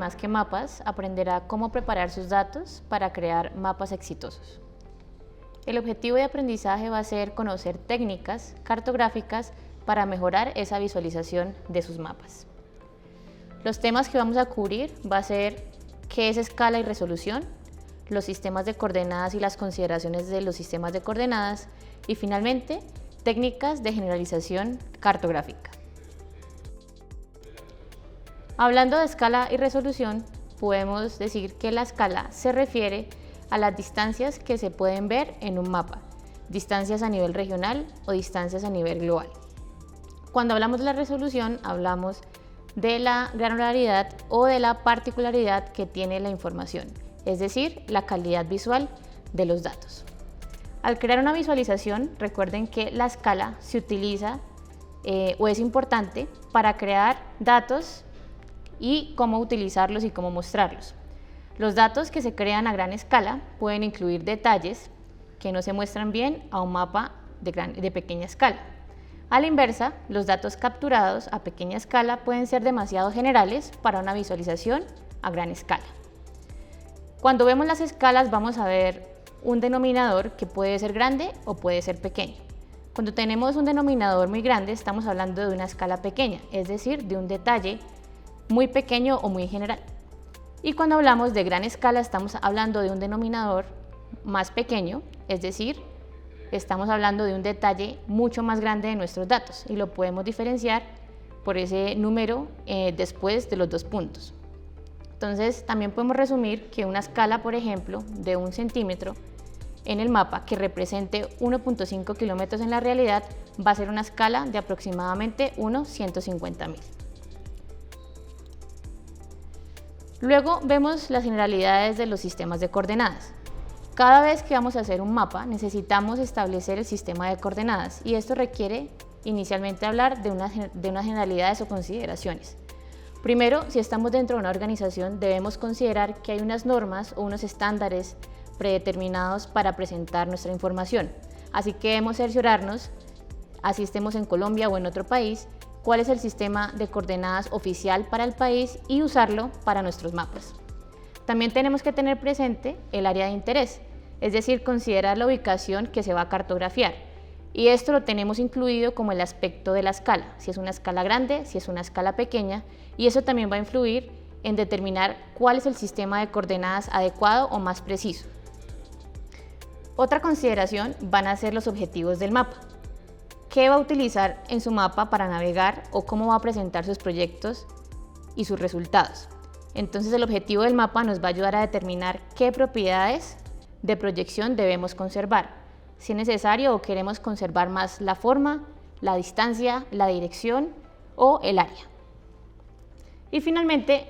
más que mapas, aprenderá cómo preparar sus datos para crear mapas exitosos. El objetivo de aprendizaje va a ser conocer técnicas cartográficas para mejorar esa visualización de sus mapas. Los temas que vamos a cubrir va a ser qué es escala y resolución, los sistemas de coordenadas y las consideraciones de los sistemas de coordenadas y finalmente técnicas de generalización cartográfica. Hablando de escala y resolución, podemos decir que la escala se refiere a las distancias que se pueden ver en un mapa, distancias a nivel regional o distancias a nivel global. Cuando hablamos de la resolución, hablamos de la granularidad o de la particularidad que tiene la información, es decir, la calidad visual de los datos. Al crear una visualización, recuerden que la escala se utiliza o es importante para crear datos y cómo utilizarlos y cómo mostrarlos. Los datos que se crean a gran escala pueden incluir detalles que no se muestran bien a un mapa de pequeña escala. A la inversa, los datos capturados a pequeña escala pueden ser demasiado generales para una visualización a gran escala. Cuando vemos las escalas vamos a ver un denominador que puede ser grande o puede ser pequeño. Cuando tenemos un denominador muy grande estamos hablando de una escala pequeña, es decir, de un detalle muy pequeño o muy general. Y cuando hablamos de gran escala estamos hablando de un denominador más pequeño, es decir, estamos hablando de un detalle mucho más grande de nuestros datos y lo podemos diferenciar por ese número después de los dos puntos. Entonces también podemos resumir que una escala, por ejemplo, de 1 centímetro en el mapa que represente 1.5 kilómetros en la realidad va a ser una escala de aproximadamente 1/150.000. Luego vemos las generalidades de los sistemas de coordenadas. Cada vez que vamos a hacer un mapa necesitamos establecer el sistema de coordenadas y esto requiere inicialmente hablar de unas generalidades o consideraciones. Primero, si estamos dentro de una organización debemos considerar que hay unas normas o unos estándares predeterminados para presentar nuestra información. Así que debemos cerciorarnos, así estemos en Colombia o en otro país, cuál es el sistema de coordenadas oficial para el país y usarlo para nuestros mapas. También tenemos que tener presente el área de interés, es decir, considerar la ubicación que se va a cartografiar. Y esto lo tenemos incluido como el aspecto de la escala, si es una escala grande, si es una escala pequeña, y eso también va a influir en determinar cuál es el sistema de coordenadas adecuado o más preciso. Otra consideración van a ser los objetivos del mapa. ¿Qué va a utilizar en su mapa para navegar o cómo va a presentar sus proyectos y sus resultados? Entonces el objetivo del mapa nos va a ayudar a determinar qué propiedades de proyección debemos conservar, si es necesario o queremos conservar más la forma, la distancia, la dirección o el área. Y finalmente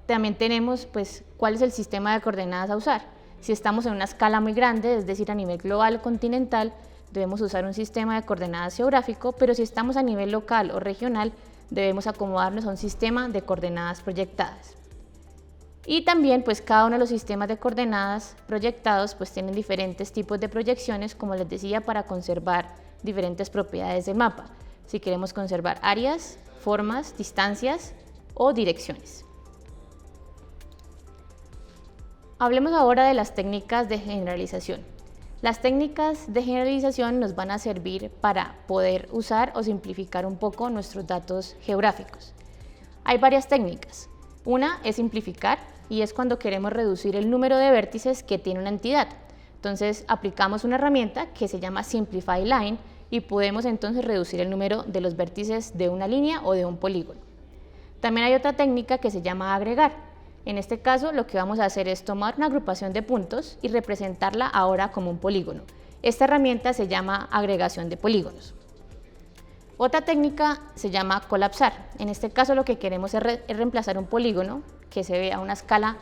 también tenemos cuál es el sistema de coordenadas a usar. Si estamos en una escala muy grande, es decir, a nivel global o continental, debemos usar un sistema de coordenadas geográfico, pero si estamos a nivel local o regional, debemos acomodarnos a un sistema de coordenadas proyectadas. Y también cada uno de los sistemas de coordenadas proyectados tienen diferentes tipos de proyecciones, como les decía, para conservar diferentes propiedades del mapa. Si queremos conservar áreas, formas, distancias o direcciones. Hablemos ahora de las técnicas de generalización. Las técnicas de generalización nos van a servir para poder usar o simplificar un poco nuestros datos geográficos. Hay varias técnicas. Una es simplificar y es cuando queremos reducir el número de vértices que tiene una entidad. Entonces aplicamos una herramienta que se llama Simplify Line y podemos entonces reducir el número de los vértices de una línea o de un polígono. También hay otra técnica que se llama agregar. En este caso lo que vamos a hacer es tomar una agrupación de puntos y representarla ahora como un polígono. Esta herramienta se llama agregación de polígonos. Otra técnica se llama colapsar. En este caso lo que queremos es reemplazar un polígono que se ve a una escala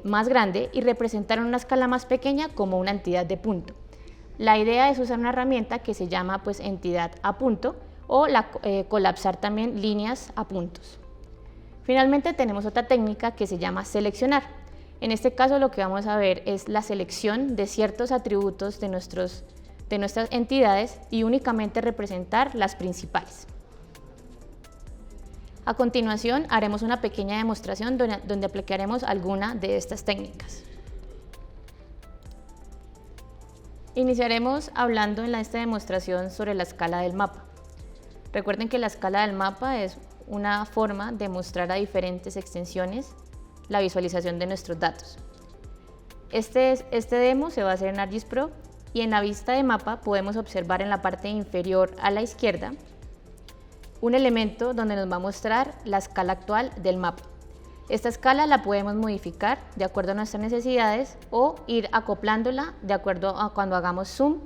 más grande y representar en una escala más pequeña como una entidad de punto. La idea es usar una herramienta que se llama entidad a punto o colapsar también líneas a puntos. Finalmente tenemos otra técnica que se llama seleccionar. En este caso lo que vamos a ver es la selección de ciertos atributos de nuestras entidades y únicamente representar las principales. A continuación, haremos una pequeña demostración donde aplicaremos alguna de estas técnicas. Iniciaremos hablando en esta demostración sobre la escala del mapa. Recuerden que la escala del mapa es una forma de mostrar a diferentes extensiones la visualización de nuestros datos. Este demo se va a hacer en ArcGIS Pro y en la vista de mapa podemos observar en la parte inferior a la izquierda un elemento donde nos va a mostrar la escala actual del mapa. Esta escala la podemos modificar de acuerdo a nuestras necesidades o ir acoplándola de acuerdo a cuando hagamos zoom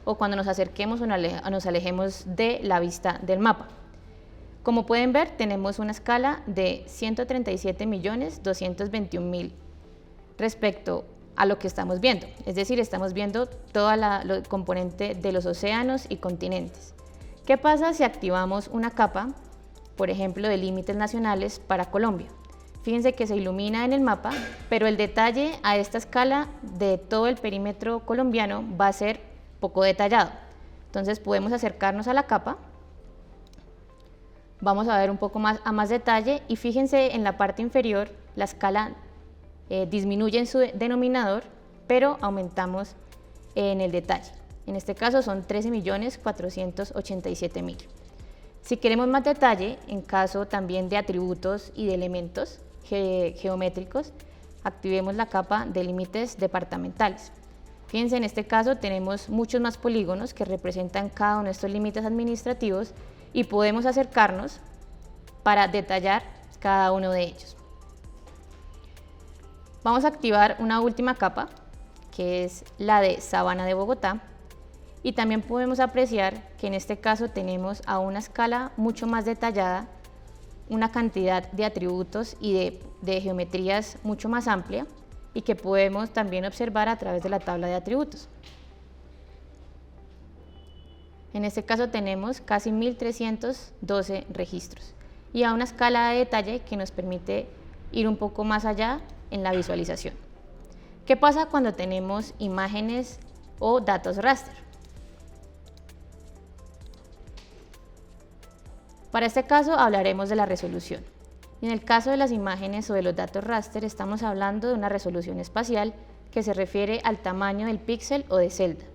o cuando nos acerquemos o nos alejemos de la vista del mapa. Como pueden ver, tenemos una escala de 137.221.000 respecto a lo que estamos viendo, es decir, estamos viendo toda la componente de los océanos y continentes. ¿Qué pasa si activamos una capa, por ejemplo, de límites nacionales para Colombia? Fíjense que se ilumina en el mapa, pero el detalle a esta escala de todo el perímetro colombiano va a ser poco detallado. Entonces podemos acercarnos a la capa, vamos a ver un poco más a más detalle y fíjense en la parte inferior la escala disminuye en su denominador, pero aumentamos en el detalle. En este caso son 13.487.000. Si queremos más detalle, en caso también de atributos y de elementos geométricos, activemos la capa de límites departamentales. Fíjense, en este caso tenemos muchos más polígonos que representan cada uno de estos límites administrativos y podemos acercarnos para detallar cada uno de ellos. Vamos a activar una última capa, que es la de Sabana de Bogotá, y también podemos apreciar que en este caso tenemos a una escala mucho más detallada, una cantidad de atributos y de geometrías mucho más amplia y que podemos también observar a través de la tabla de atributos. En este caso tenemos casi 1.312 registros y a una escala de detalle que nos permite ir un poco más allá en la visualización. ¿Qué pasa cuando tenemos imágenes o datos raster? Para este caso hablaremos de la resolución. En el caso de las imágenes o de los datos raster estamos hablando de una resolución espacial que se refiere al tamaño del píxel o de celda.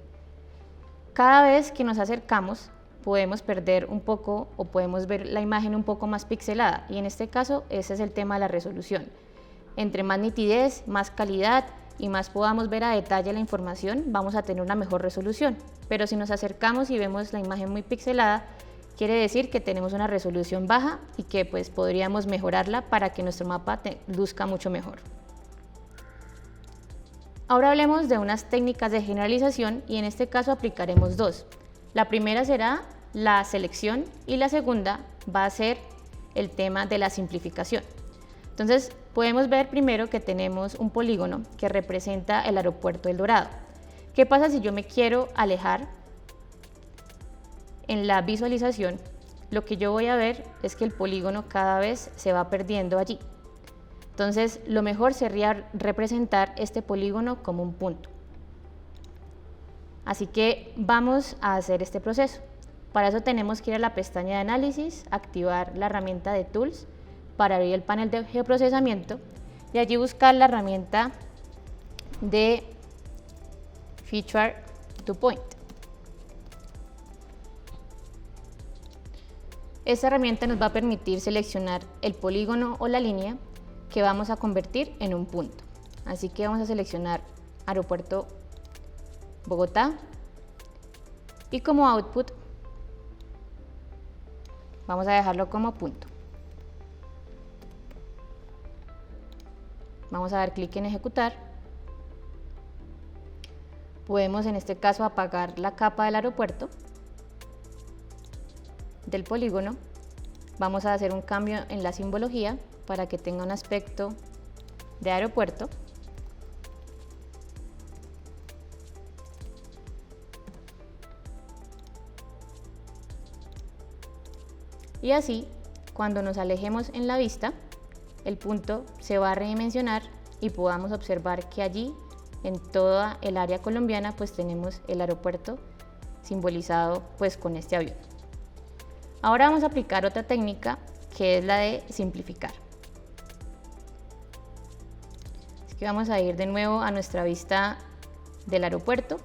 Cada vez que nos acercamos podemos perder un poco o podemos ver la imagen un poco más pixelada y en este caso ese es el tema de la resolución. Entre más nitidez, más calidad y más podamos ver a detalle la información, vamos a tener una mejor resolución. Pero si nos acercamos y vemos la imagen muy pixelada, quiere decir que tenemos una resolución baja y que pues podríamos mejorarla para que nuestro mapa luzca mucho mejor. Ahora hablemos de unas técnicas de generalización y en este caso aplicaremos dos. La primera será la selección y la segunda va a ser el tema de la simplificación. Entonces podemos ver primero que tenemos un polígono que representa el aeropuerto El Dorado. ¿Qué pasa si yo me quiero alejar? En la visualización, lo que yo voy a ver es que el polígono cada vez se va perdiendo allí. Entonces, lo mejor sería representar este polígono como un punto. Así que vamos a hacer este proceso. Para eso tenemos que ir a la pestaña de análisis, activar la herramienta de Tools para abrir el panel de geoprocesamiento y allí buscar la herramienta de Feature to Point. Esta herramienta nos va a permitir seleccionar el polígono o la línea que vamos a convertir en un punto. Así que vamos a seleccionar Aeropuerto Bogotá y como output vamos a dejarlo como punto. Vamos a dar clic en ejecutar. Podemos en este caso apagar la capa del aeropuerto, del polígono. Vamos a hacer un cambio en la simbología para que tenga un aspecto de aeropuerto. Y así, cuando nos alejemos en la vista, el punto se va a redimensionar y podamos observar que allí, en toda el área colombiana, pues tenemos el aeropuerto simbolizado pues con este avión. Ahora vamos a aplicar otra técnica que es la de simplificar. Así que vamos a ir de nuevo a nuestra vista del aeropuerto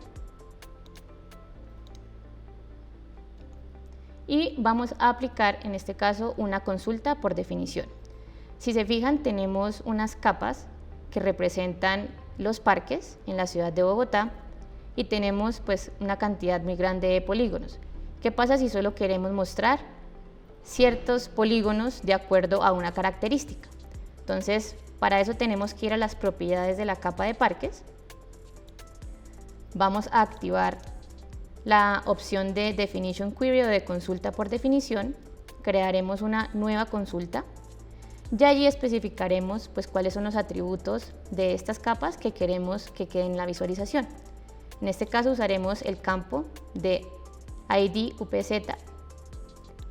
y vamos a aplicar en este caso una consulta por definición. Si se fijan, tenemos unas capas que representan los parques en la ciudad de Bogotá y tenemos pues una cantidad muy grande de polígonos. ¿Qué pasa si solo queremos mostrar ciertos polígonos de acuerdo a una característica? Entonces, para eso tenemos que ir a las propiedades de la capa de parques. Vamos a activar la opción de Definition Query o de consulta por definición. Crearemos una nueva consulta y allí especificaremos pues cuáles son los atributos de estas capas que queremos que queden en la visualización. En este caso usaremos el campo de ID UPZ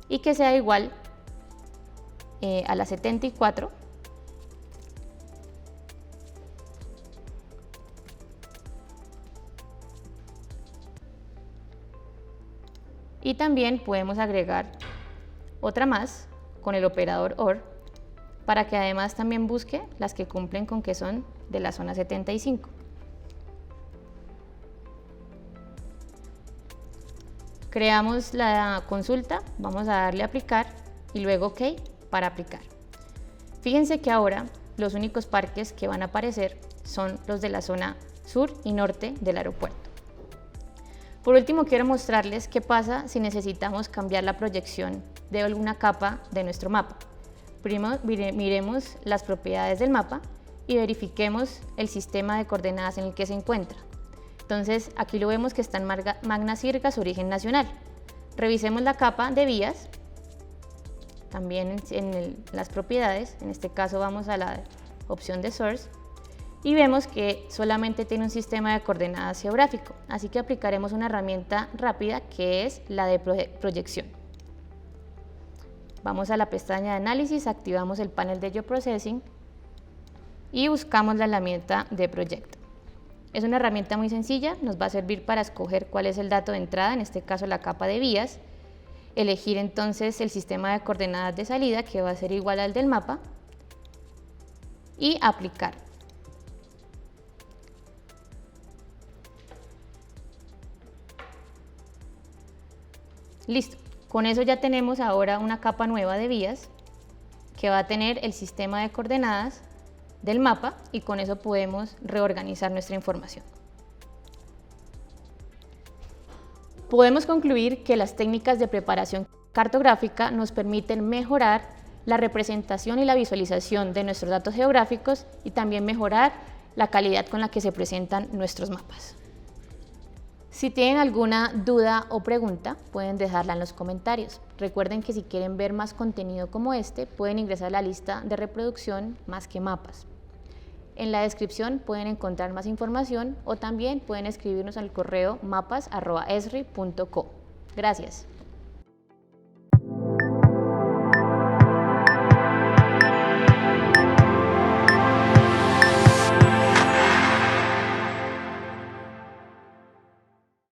y que sea igual a la 74 y también podemos agregar otra más con el operador OR para que además también busque las que cumplen con que son de la zona 75. Creamos la consulta, vamos a darle a aplicar y luego OK para aplicar. Fíjense que ahora los únicos parques que van a aparecer son los de la zona sur y norte del aeropuerto. Por último, quiero mostrarles qué pasa si necesitamos cambiar la proyección de alguna capa de nuestro mapa. Primero miremos las propiedades del mapa y verifiquemos el sistema de coordenadas en el que se encuentra. Entonces, aquí lo vemos que está en Magna Sirgas, origen nacional. Revisemos la capa de vías, también en las propiedades, en este caso vamos a la opción de Source, y vemos que solamente tiene un sistema de coordenadas geográfico, así que aplicaremos una herramienta rápida que es la de proyección. Vamos a la pestaña de análisis, activamos el panel de Geoprocessing y buscamos la herramienta de Project. Es una herramienta muy sencilla, nos va a servir para escoger cuál es el dato de entrada, en este caso la capa de vías, elegir entonces el sistema de coordenadas de salida que va a ser igual al del mapa y aplicar. Listo, con eso ya tenemos ahora una capa nueva de vías que va a tener el sistema de coordenadas del mapa y con eso podemos reorganizar nuestra información. Podemos concluir que las técnicas de preparación cartográfica nos permiten mejorar la representación y la visualización de nuestros datos geográficos y también mejorar la calidad con la que se presentan nuestros mapas. Si tienen alguna duda o pregunta, pueden dejarla en los comentarios. Recuerden que si quieren ver más contenido como este, pueden ingresar a la lista de reproducción Más que Mapas. En la descripción pueden encontrar más información o también pueden escribirnos al correo mapas@esri.co. Gracias.